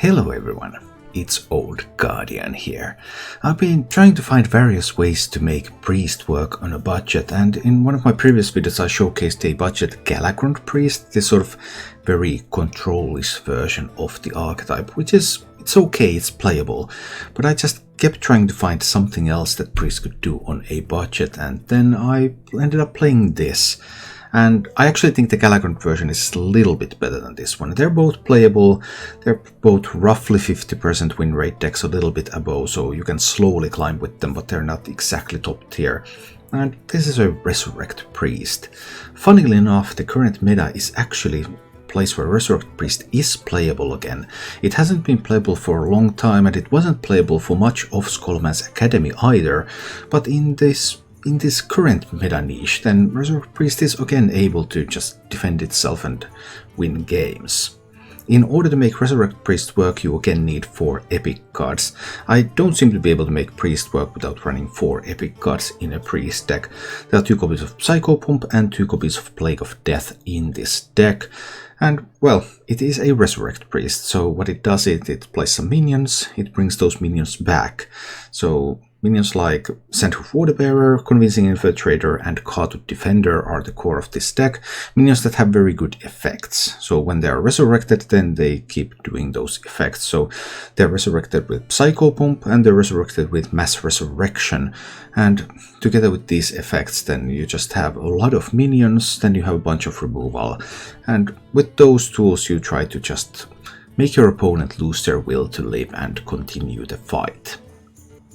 Hello everyone, it's Old Guardian here. I've been trying to find various ways to make Priest work on a budget, and in one of my previous videos I showcased a budget Legend Priest, this sort of very control-ish version of the archetype, which is, it's okay, it's playable, but I just kept trying to find something else that Priest could do on a budget, and then I ended up playing this. And I actually think the Legend version is a little bit better than this one. They're both playable, they're both roughly 50% win rate decks, a little bit above, so you can slowly climb with them, but they're not exactly top tier. And this is a Resurrect Priest. Funnily enough, the current meta is actually a place where Resurrect Priest is playable again. It hasn't been playable for a long time, and it wasn't playable for much of Scholomance Academy either, but in this current meta niche, then Resurrect Priest is again able to just defend itself and win games. In order to make Resurrect Priest work, you again need 4 epic cards. I don't seem to be able to make Priest work without running 4 epic cards in a Priest deck. There are 2 copies of Psychopomp and 2 copies of Plague of Death in this deck. And, well, it is a Resurrect Priest, so what it does is it plays some minions, it brings those minions back. So minions like Sandhoof Waterbearer, Convincing Infiltrator, and Khaatu Defender are the core of this deck. Minions that have very good effects. So when they are resurrected, then they keep doing those effects. So they're resurrected with Psychopomp and they're resurrected with Mass Resurrection. And together with these effects, then you just have a lot of minions, then you have a bunch of removal. And with those tools, you try to just make your opponent lose their will to live and continue the fight.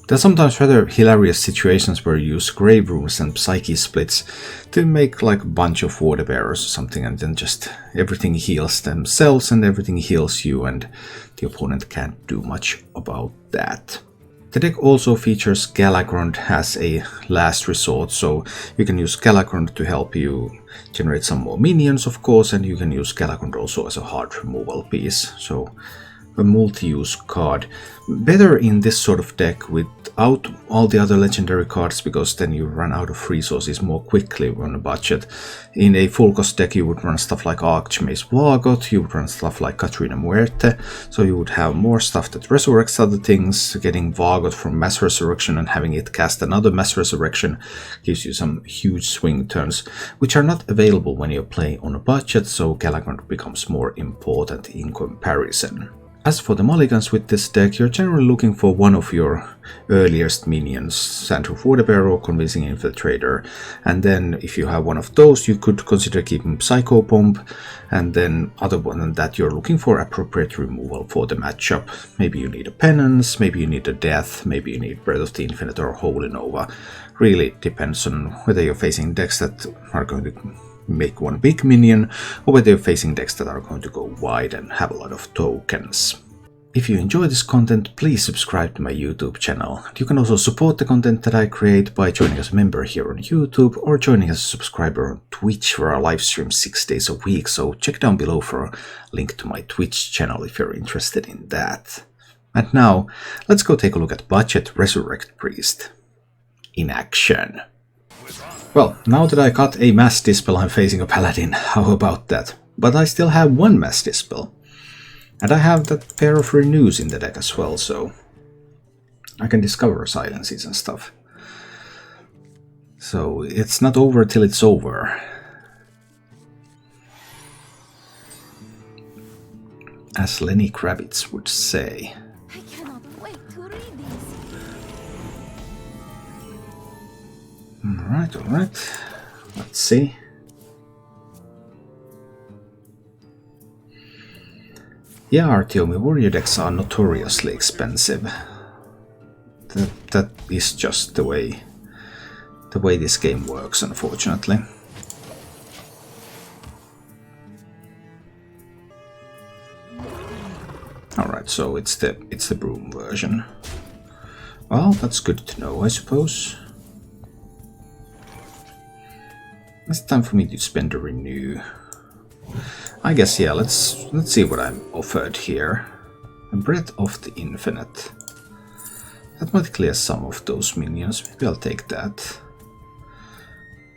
There are sometimes rather hilarious situations where you use Grave Rooms and Psyche Splits to make like a bunch of Water Bearers or something, and then just everything heals themselves and everything heals you, and the opponent can't do much about that. The deck also features Galagrond as a last resort, so you can use Galagrond to help you generate some more minions, of course, and you can use Galagrond also as a hard removal piece. So a multi-use card. Better in this sort of deck without all the other legendary cards, because then you run out of resources more quickly on a budget. In a full cost deck you would run stuff like Archmaze Vargot, you would run stuff like Katrina Muerte, so you would have more stuff that resurrects other things. Getting Vargot from Mass Resurrection and having it cast another Mass Resurrection gives you some huge swing turns, which are not available when you play on a budget, so Galagrond becomes more important in comparison. As for the mulligans with this deck, you're generally looking for one of your earliest minions, Sandhoof Waterbearer or Convincing Infiltrator, and then if you have one of those, you could consider keeping Psychopomp, and then other than that you're looking for appropriate removal for the matchup. Maybe you need a Penance, maybe you need a Death, maybe you need Breath of the Infinite or Holy Nova. Really depends on whether you're facing decks that are going to make one big minion, or whether you're facing decks that are going to go wide and have a lot of tokens. If you enjoy this content, please subscribe to my YouTube channel. You can also support the content that I create by joining as a member here on YouTube, or joining as a subscriber on Twitch, where I live stream 6 days a week, so check down below for a link to my Twitch channel if you're interested in that. And now, let's go take a look at Budget Resurrect Priest in action. Well, now that I got a Mass Dispel, I'm facing a Paladin. How about that? But I still have one Mass Dispel. And I have that pair of Renews in the deck as well, so I can discover silences and stuff. So it's not over till it's over. As Lenny Kravitz would say. I cannot wait to read these. Alright. Let's see. Yeah, Artyomi, warrior decks are notoriously expensive. That is just the way this game works, unfortunately. Alright, so it's the broom version. Well, that's good to know, I suppose. It's time for me to spend a renew. I guess, yeah, let's see what I'm offered here. A Breath of the Infinite. That might clear some of those minions, maybe I'll take that.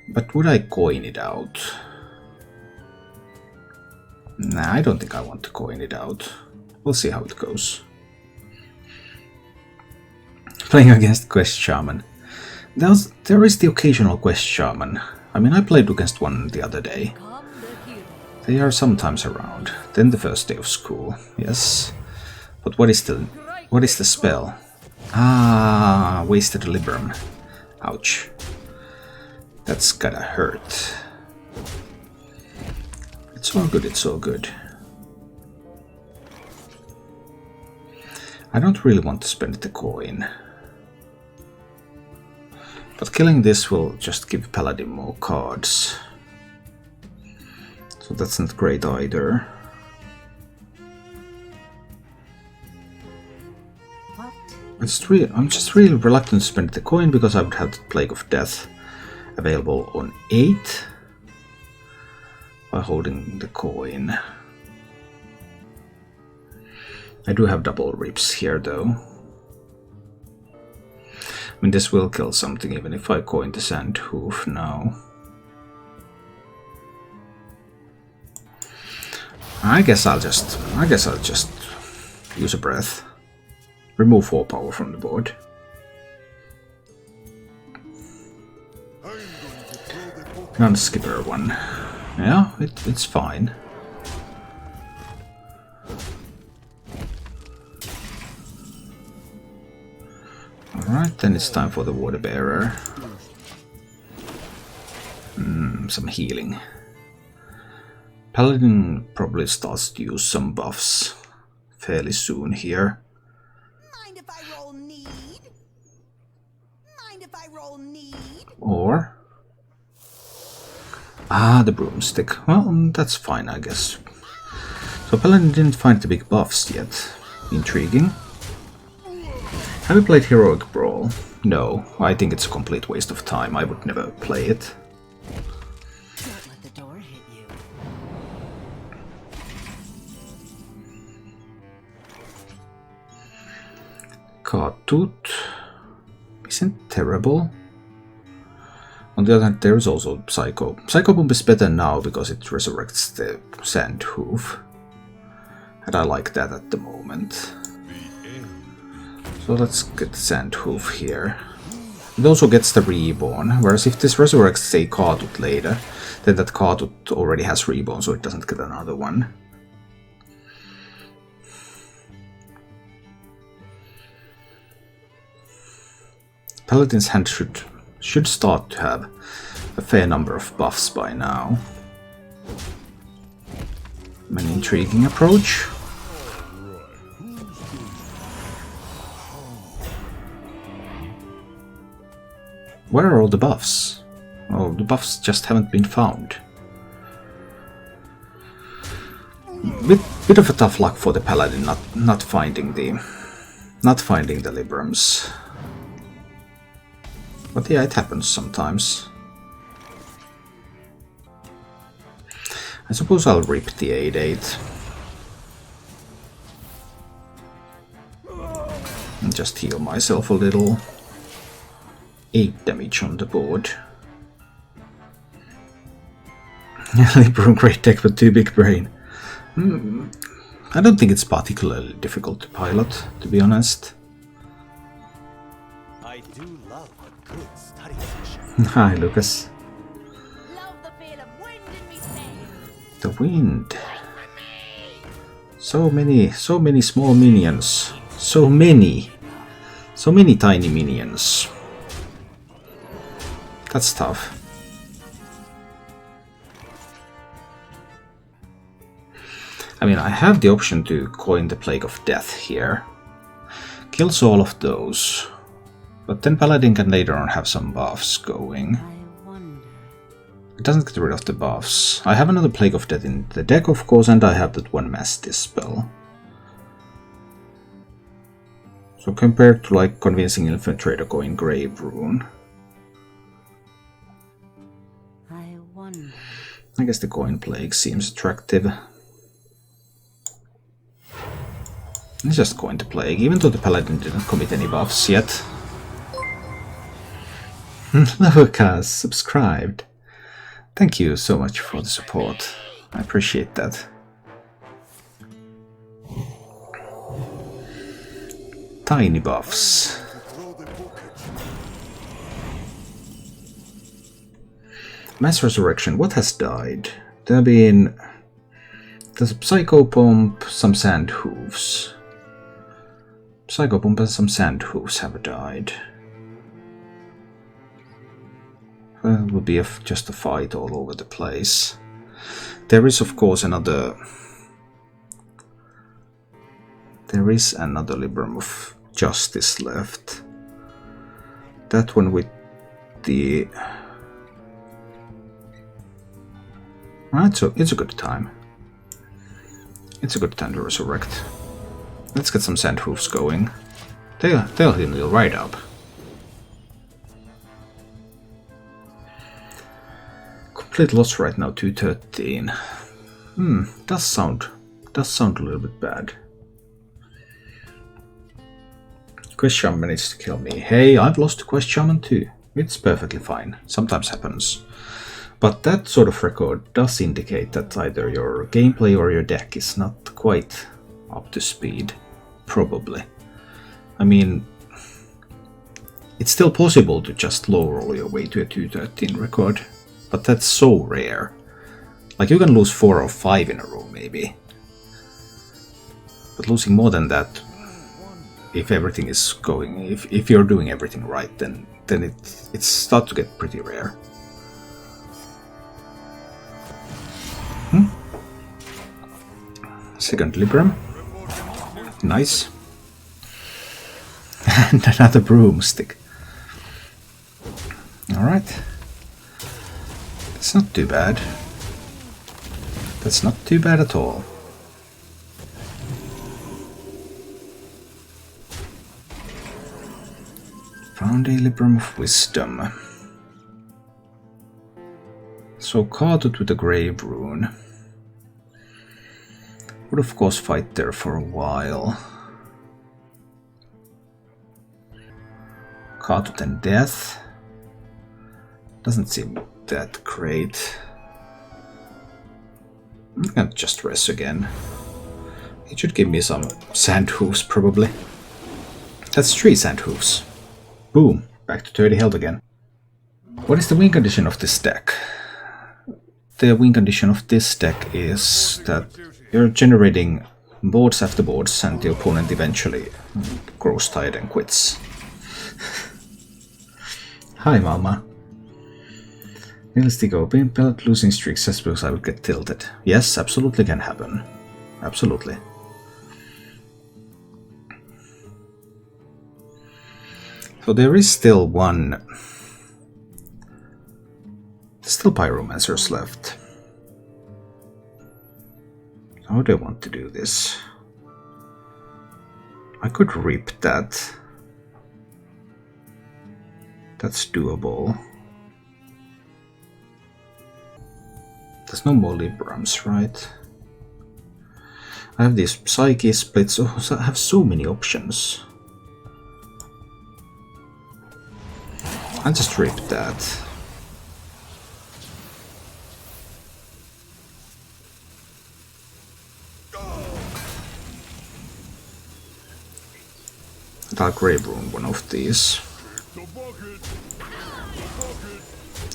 But would I coin it out? Nah, I don't think I want to coin it out. We'll see how it goes. Playing against Quest Shaman. There is the occasional Quest Shaman. I mean, I played against one the other day. They are sometimes around. Then the first day of school. Yes. But what is the spell? Ah, wasted Libram. Ouch. That's gotta hurt. It's all good, it's all good. I don't really want to spend the coin. But killing this will just give Paladin more cards. So that's not great either. I'm just really reluctant to spend the coin because I would have the Plague of Death available on 8 by holding the coin. I do have double rips here though. I mean, this will kill something even if I coin the Sand Hoof now. I guess I'll just use a breath. Remove 4 power from the board. Non-skipper one. Yeah, it's fine. Alright, then it's time for the Water Bearer. Some healing. Paladin probably starts to use some buffs fairly soon here. Mind if I roll need? Mind if I roll need? Or... Ah, the broomstick. Well, that's fine, I guess. So Paladin didn't find the big buffs yet. Intriguing. Have you played Heroic Brawl? No, I think it's a complete waste of time. I would never play it. Don't let the door hit you. Cartoot isn't terrible. On the other hand, there is also Psycho. Psycho Bomb is better now because it resurrects the Sand Hoof. And I like that at the moment. So let's get Sand Hoof here. It also gets the Reborn, whereas if this resurrects a Cartoot later, then that Cartoot already has Reborn, so it doesn't get another one. Paladin's hand should start to have a fair number of buffs by now. An intriguing approach. Where are all the buffs? Oh, the buffs just haven't been found. Bit of a tough luck for the Paladin not finding the Librams. But yeah, it happens sometimes. I suppose I'll rip the 8/8. And just heal myself a little. 8 damage on the board. Libram great deck but too big brain. I don't think it's particularly difficult to pilot, to be honest. I do love a good study session. Hi, Lucas. Love the feel of wind in me veins. The wind. So many small minions. So many tiny minions. That's tough. I mean, I have the option to coin the Plague of Death here. Kills all of those. But then Paladin can later on have some buffs going. I wonder. It doesn't get rid of the buffs. I have another Plague of Death in the deck, of course, and I have that one Mass Dispel. So compared to like convincing Infiltrator going Grave Rune, I wonder. I guess the Coin Plague seems attractive. It's just Coin the Plague, even though the Paladin didn't commit any buffs yet. Lucas subscribed. Thank you so much for the support. I appreciate that. tiny buffs. Throw the bucket. Mass Resurrection, what has died? There's a Psycho Pump, some Sand Hooves. Psycho Pump and some Sand Hooves have died. Well, it would be just a fight all over the place. There is, of course, another... There is another Libram of Justice left. That one with the... Right, so it's a good time. It's a good time to resurrect. Let's get some Sand Hoofs going. They'll heal you right up. Complete loss right now, 213. Does sound a little bit bad. Quest Shaman managed to kill me. Hey, I've lost to Quest Shaman too. It's perfectly fine. Sometimes happens. But that sort of record does indicate that either your gameplay or your deck is not quite up to speed. Probably. I mean, it's still possible to just low roll your way to a 213 record, but that's so rare. Like, you can lose 4 or 5 in a row maybe. But losing more than that, if everything is going, if you're doing everything right, then it's start to get pretty rare. Second Libram. Nice. And another broomstick. Alright. That's not too bad. That's not too bad at all. Found a Libram of Wisdom. So Carded with a Grave Rune. Would of course fight there for a while. Carded and Death. Doesn't seem that great. I'm gonna just rest again. It should give me some Sand Hooves probably. That's 3 Sand Hooves. Boom, back to 30 health again. What is the win condition of this deck? The win condition of this deck is that you're generating boards after boards and the opponent eventually grows tired and quits. Hi Mama. Realistic open pellet losing streaks just because I would get tilted. Yes, absolutely can happen. Absolutely. So there is still one... There's still Pyromancers left. How do I want to do this? I could rip that. That's doable. There's no more Librams, right? I have these Psyche splits. Oh, so I have so many options. I'll just rip that. I'll Grave Rune one of these.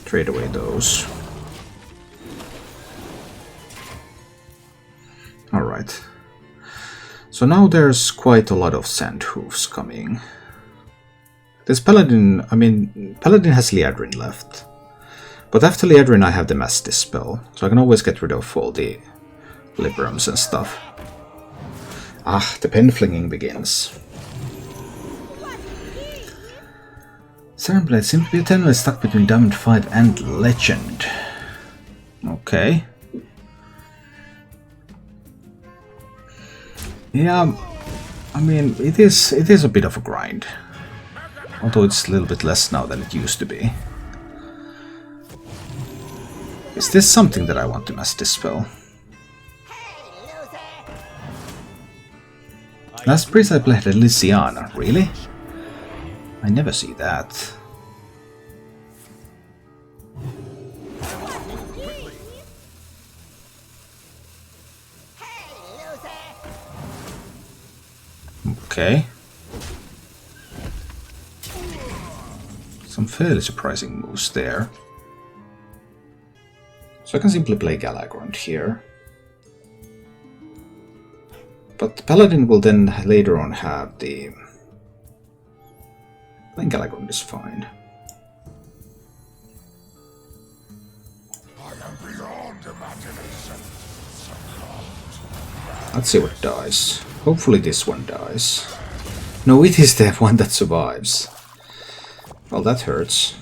Trade away those. Alright. So now there's quite a lot of Sand Hooves coming. This Paladin, Paladin has Liadrin left. But after Liadrin I have the Mass Dispel, so I can always get rid of all the Librams and stuff. Ah, the pen flinging begins. Serenblade seems to be eternally stuck between Diamond 5 and Legend. Okay. Yeah, I mean, it is a bit of a grind. Although it's a little bit less now than it used to be. Is this something that I want to Mass Dispel? Last priest I played Elysiana, really? I never see that. Okay. Some fairly surprising moves there. So I can simply play Galagrond here. But the Paladin will then later on have the... Playing Galagrond is fine. Let's see what dies. Hopefully this one dies. No, it is the one that survives. Well, that hurts.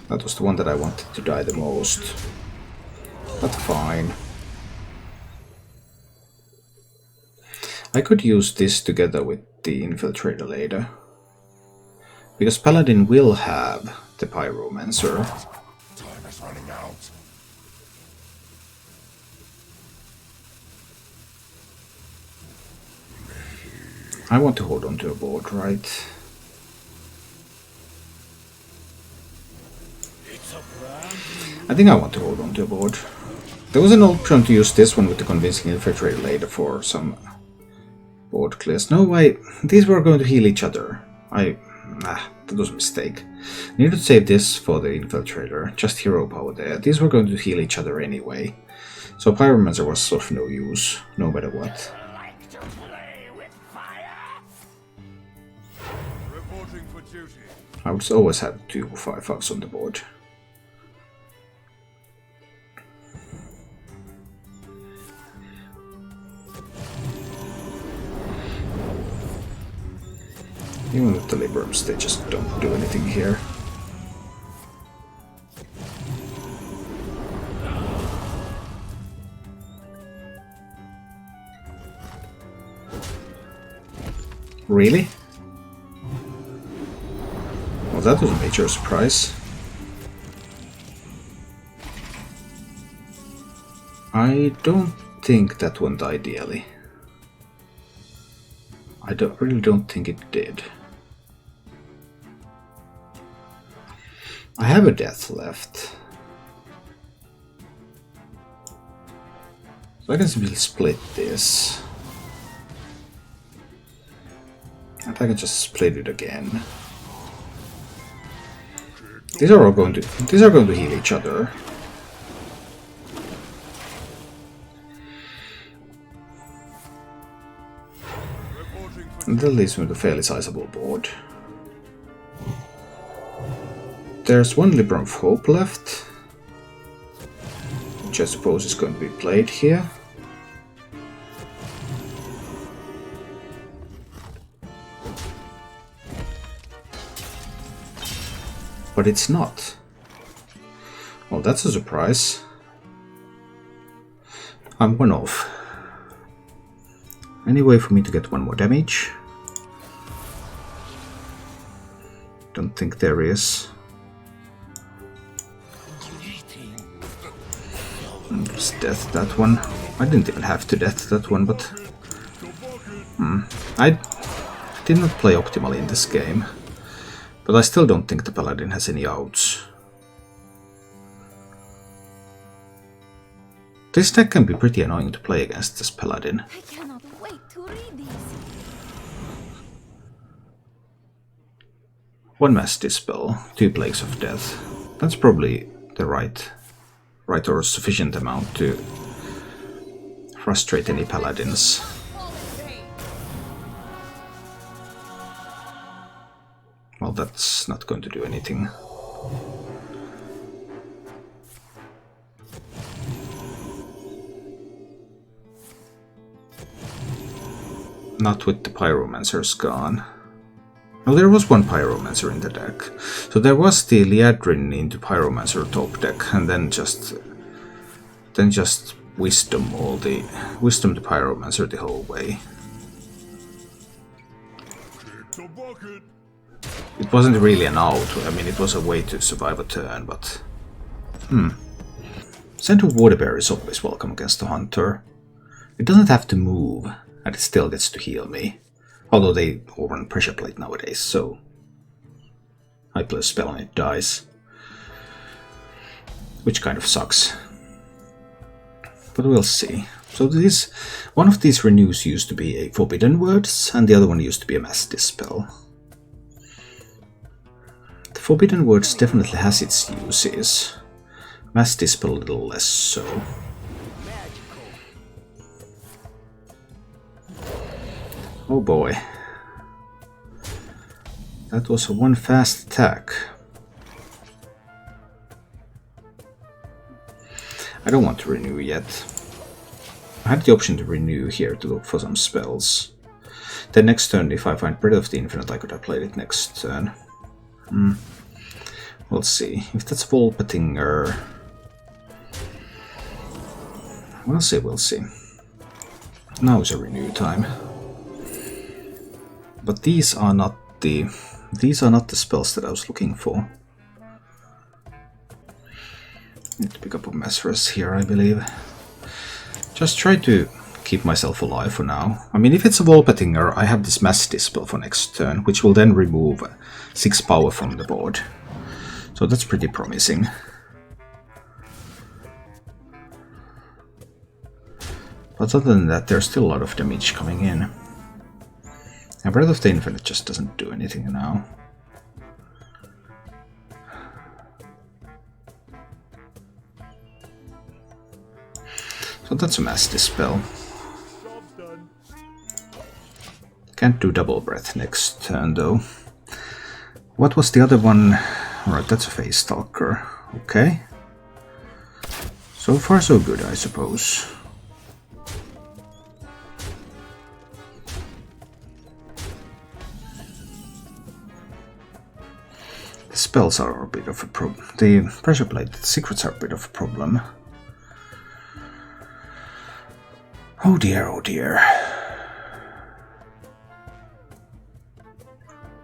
That was the one that I wanted to die the most. But fine. I could use this together with the Infiltrator later. Because Paladin will have the Pyromancer. Time is running out. I want to hold on to a board, right? I think I want to hold on to a board. There was an option to use this one with the Convincing Infiltrator later for some board clears. No, these were going to heal each other. That was a mistake. I needed to save this for the Infiltrator. Just hero power there. These were going to heal each other anyway. So Pyromancer was of no use, no matter what. I would always have 2 5/5s on the board. Even with the Librams, they just don't do anything here. Really? Well, that was a major surprise. I don't think that went ideally. I really don't think it did. I have a death left. So I can simply split this. And I can just split it again. These are going to heal each other. And that leaves me with a fairly sizable board. There's one Libram of Hope left, which I suppose is going to be played here. But it's not. Well, that's a surprise. I'm 1 off. Any way for me to get 1 more damage? Don't think there is. Just death that one. I didn't even have to death that one, but... I did not play optimally in this game. But I still don't think the Paladin has any outs. This deck can be pretty annoying to play against this Paladin. I cannot wait to read these. 1 Mass Dispel, 2 Plagues of Death. That's probably the right or sufficient amount to frustrate any Paladins. Well, that's not going to do anything. Not with the Pyromancers gone. Well, there was 1 Pyromancer in the deck. So there was the Liadrin into Pyromancer top deck, and then just Wisdom the Pyromancer the whole way. It wasn't really an out. I mean, it was a way to survive a turn, but... Scent of Waterbear is always welcome against the Hunter. It doesn't have to move, and it still gets to heal me. Although they all run Pressure Plate nowadays, so... I play a spell and it dies. Which kind of sucks. But we'll see. So one of these renews used to be a Forbidden Words, and the other one used to be a Mass Dispel. Forbidden Words definitely has its uses. Mass Dispel a little less so. Oh boy. That was one fast attack. I don't want to renew yet. I had the option to renew here to look for some spells. Then next turn, if I find Breath of the Infinite, I could have played it next turn. We'll see. If that's Volpatinger... We'll see, we'll see. Now is a renew time. But these are not the spells that I was looking for. Need to pick up a Messerus here, I believe. Just try to keep myself alive for now. I mean, if it's a Volpatinger, I have this Mass Dispel for next turn, which will then remove 6 power from the board. So that's pretty promising. But other than that, there's still a lot of damage coming in. And Breath of the Infinite just doesn't do anything now. So that's a Mass Dispel. Can't do Double Breath next turn though. What was the other one? Alright, that's a Face Stalker. Okay. So far so good, I suppose. The spells are a bit of a problem. The Pressure Plate secrets are a bit of a problem. Oh dear, oh dear.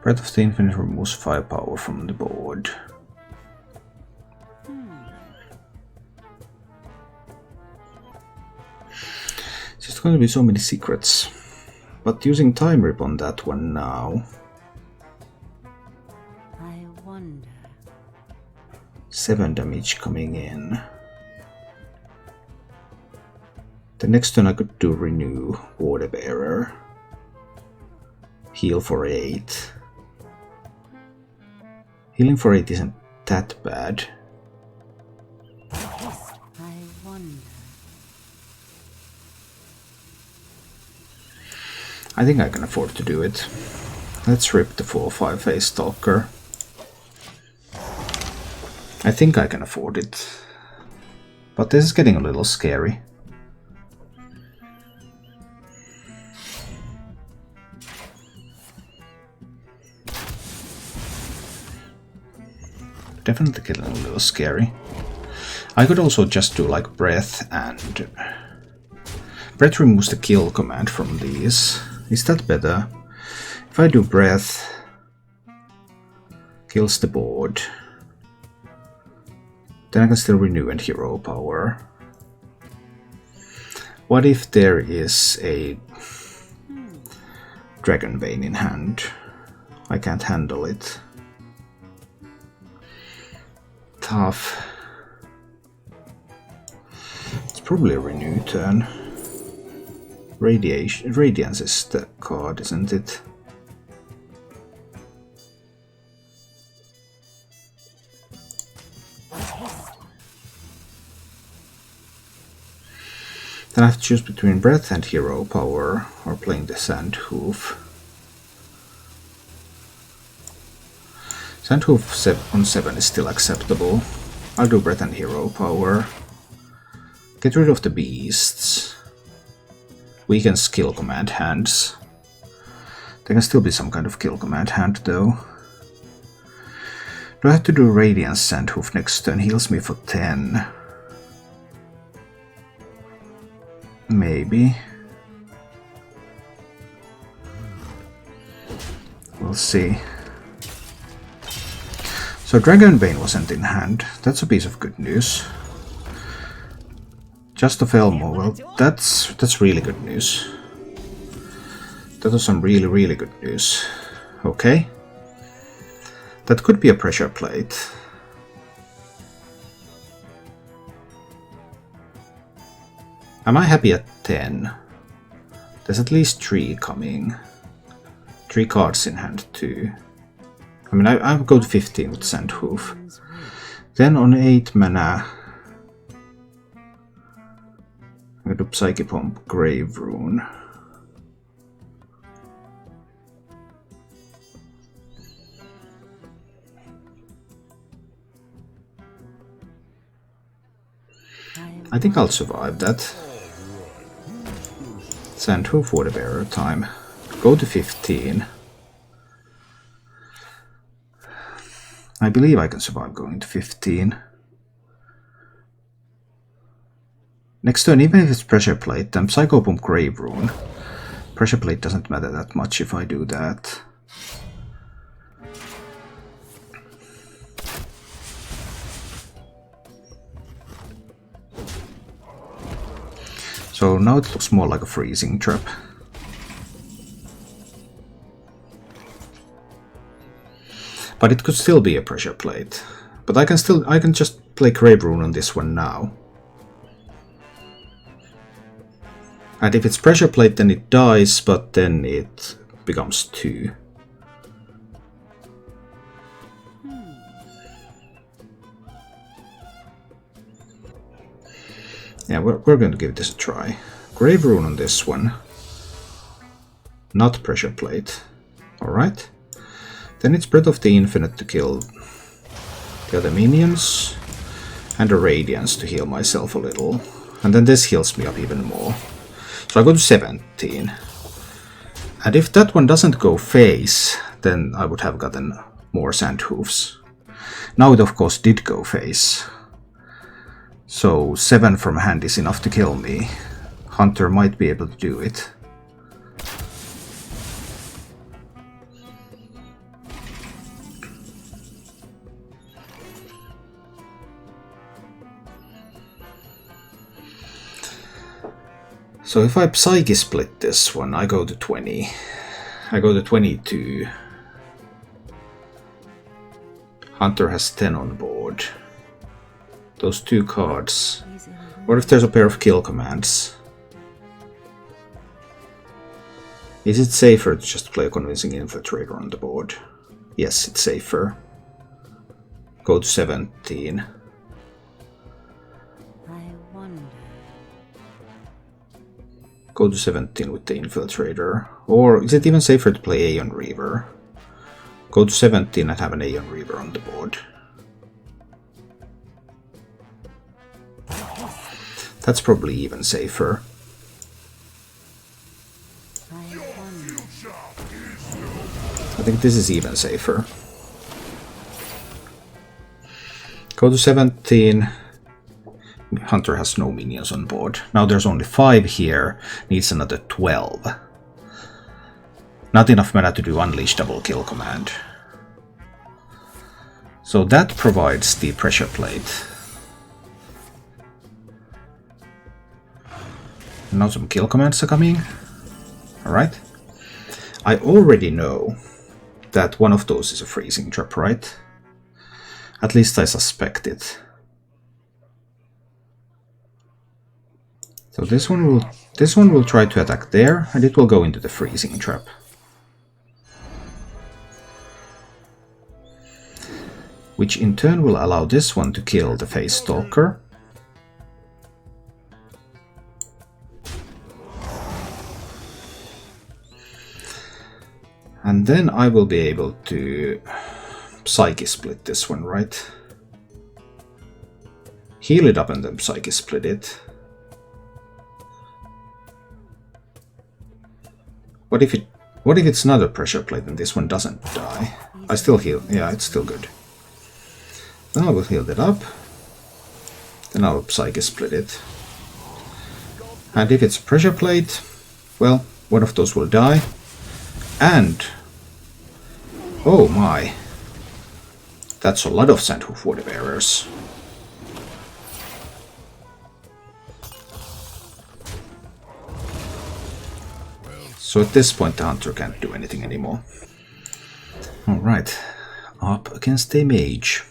Breath of the Infinite removes 5 power from the board. There's going to be so many secrets. But using Time Rip on that one now. I wonder. 7 damage coming in. The next turn I could do Renew, Water Bearer. Heal for 8. Healing for 8 isn't that bad. I wonder. I think I can afford to do it. Let's rip the 4/5 Face Stalker. I think I can afford it. But this is getting a little scary. Definitely getting a little scary. I could also just do like Breath, and Breath removes the kill command from these. Is that better? If I do Breath, kills the board, then I can still renew and hero power. What if there is a Dragonbane in hand? I can't handle it. Tough. It's probably a renew turn. Radiance is the card, isn't it? Then I have to choose between Breath and Hero Power or playing the Sandhoof. Sandhoof on 7 is still acceptable. I'll do Breath and Hero Power. Get rid of the beasts. Weaken skill command hands. There can still be some kind of kill command hand though. Do I have to do Radiance Sandhoof next turn? Heals me for 10. Maybe. We'll see. So Dragonbane wasn't in hand. That's a piece of good news. Just of Elmo, well, that's really good news. That was some really good news. Okay. That could be a Pressure Plate. Am I happy at 10? There's at least 3 coming. 3 cards in hand too. I mean, I'll go to 15 with Sandhoof. Then on 8 mana, I do Psyche Pomp, Grave Rune. I think I'll survive that. Sandhoof Waterbearer time. Go to 15. I believe I can survive going to 15. Next turn, even if it's Pressure Plate, then Psycho Pump Grave Rune. Pressure Plate doesn't matter that much if I do that. So now it looks more like a freezing trap. But it could still be a Pressure Plate. But I can just play Grave Rune on this one now. And if it's Pressure Plate, then it dies, but then it becomes 2. Yeah, we're going to give this a try. Grave Rune on this one. Not Pressure Plate. Alright. Then it's Breath of the Infinite to kill the other minions. And a Radiance to heal myself a little. And then this heals me up even more. So I go to 17. And if that one doesn't go face, then I would have gotten more Sandhoofs. Now it of course did go face. So 7 from hand is enough to kill me. Hunter might be able to do it. So if I Psyche split this one, I go to 20. I go to 22. Hunter has 10 on board. Those 2 cards. What if there's a pair of kill commands? Is it safer to just play a Convincing Infiltrator on the board? Yes, it's safer. Go to 17. Go to 17 with the Infiltrator. Or is it even safer to play Aeon Reaver? Go to 17 and have an Aeon Reaver on the board. That's probably even safer. I think this is even safer. Go to 17. Hunter has no minions on board. Now there's only 5 here. Needs another 12. Not enough mana to do Unleash Double Kill command. So that provides the Pressure Plate. Now some kill commands are coming. Alright. I already know that one of those is a freezing trap, right? At least I suspect it. So this one will try to attack there, and it will go into the freezing trap. Which in turn will allow this one to kill the Face Stalker. And then I will be able to Psyche split this one, right? Heal it up and then Psyche split it. What if it's not a Pressure Plate and this one doesn't die? I still heal. Yeah, it's still good. Then I will heal that up. Then I'll Psyche split it. And if it's a Pressure Plate, well, one of those will die. And oh my, that's a lot of Sandhoof Waterbearers. So at this point the Hunter can't do anything anymore. Alright, up against a mage.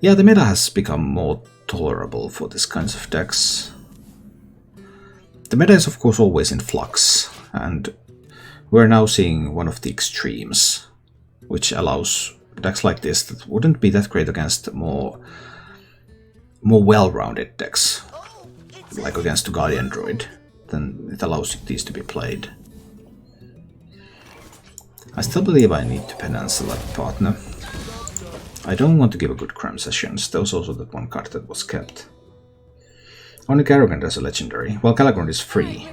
Yeah, the meta has become more tolerable for this kinds of decks. The meta is of course always in flux, and We're now seeing one of the extremes, which allows decks like this that wouldn't be that great against more well-rounded decks, like against a Guardian Druid. Then it allows these to be played. I still believe I need to penance a partner. I don't want to give a good cram sessions. There was also that one card that was kept. Only Garrogant as a legendary. Well, Galagrond is free.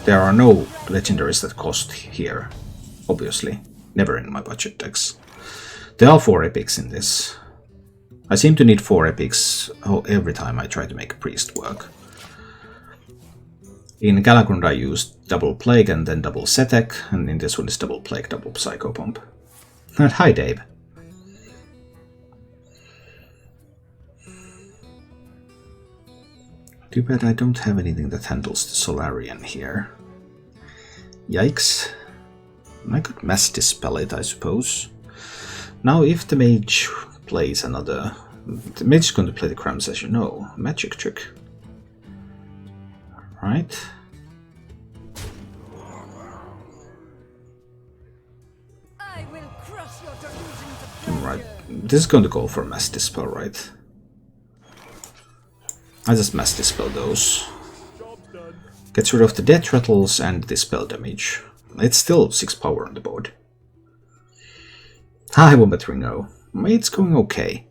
There are no legendaries that cost here, obviously. Never in my budget decks. There are 4 epics in this. I seem to need 4 epics every time I try to make priest work. In Galagrond I used double Plague and then double Setek, and in this one is double Plague, double Psychopomp. And hi Dave. Too bad I don't have anything that handles the Solarian here. Yikes. I could Mass Dispel it, I suppose. Now if the mage plays another... The mage is going to play the cram session. No, magic trick. Right. I will crush your delusions. Right. This is going to go for Mass Dispel, right? I just Mass Dispel those. Gets rid of the death rattles and dispel damage. It's still 6 power on the board. Hi, Wombat Ringo. It's going okay.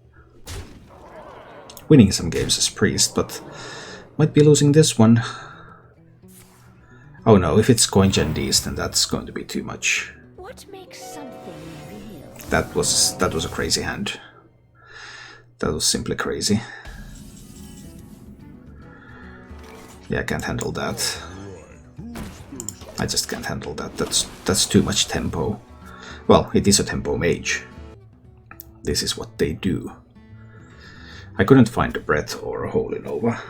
Winning some games as priest, but might be losing this one. Oh no, if it's going Gen Ds, then that's going to be too much. What makes something real? That was a crazy hand. That was simply crazy. Yeah, I can't handle that. I just can't handle that. That's too much tempo. Well, it is a tempo mage. This is what they do. I couldn't find a Breath or a Holy Nova.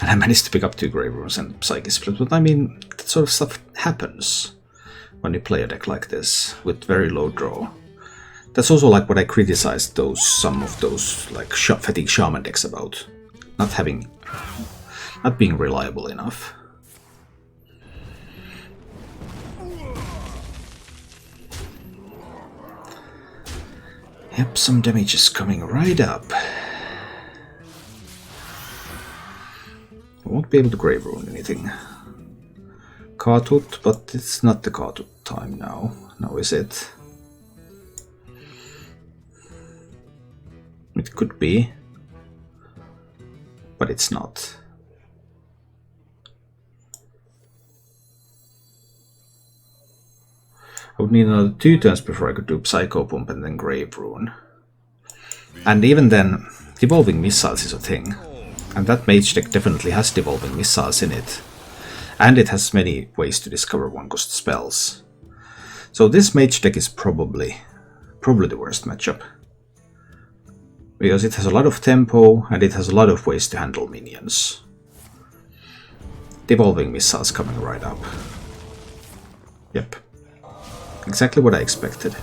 And I managed to pick up 2 Grave Runes and Psychic Split, but I mean, that sort of stuff happens when you play a deck like this, with very low draw. That's also like what I criticized some of those like Fatigue Shaman decks about. Not being reliable enough. Yep, some damage is coming right up. I won't be able to Grave Rune anything. Kartut, but it's not the Kartut time now. Now is it? It could be. But it's not. I would need another 2 turns before I could do Psychopomp and then Grave Rune. And even then, Devolving Missiles is a thing. And that mage deck definitely has Devolving Missiles in it. And it has many ways to discover 1-cost spells. So this mage deck is probably the worst matchup. Because it has a lot of tempo, and it has a lot of ways to handle minions. Devolving Missiles coming right up. Yep. Exactly what I expected.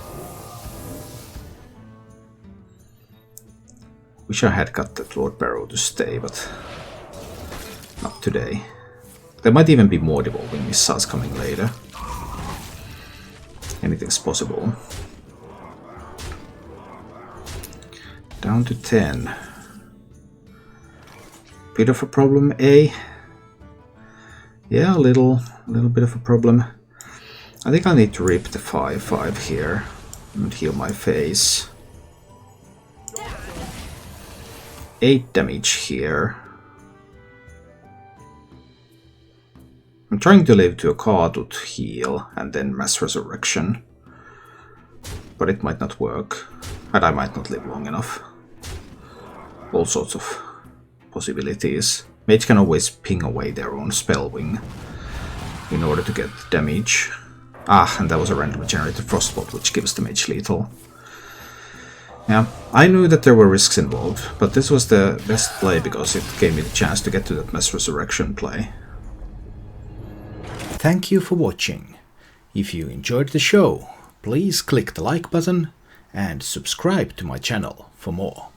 Wish I had got that Lord Barrow to stay, but not today. There might even be more Devolving Missiles coming later. Anything's possible. Down to 10. Bit of a problem, eh? Yeah, a little bit of a problem. I think I need to rip the 5/5 here and heal my face. 8 damage here. I'm trying to live to a Kartut heal and then Mass Resurrection. But it might not work. And I might not live long enough. All sorts of possibilities. Mage can always ping away their own Spellwing in order to get damage. Ah, and that was a randomly generated Frostbolt, which gives the mage lethal. Yeah, I knew that there were risks involved, but this was the best play because it gave me the chance to get to that Mass Resurrection play. Thank you for watching. If you enjoyed the show, please click the like button and subscribe to my channel for more.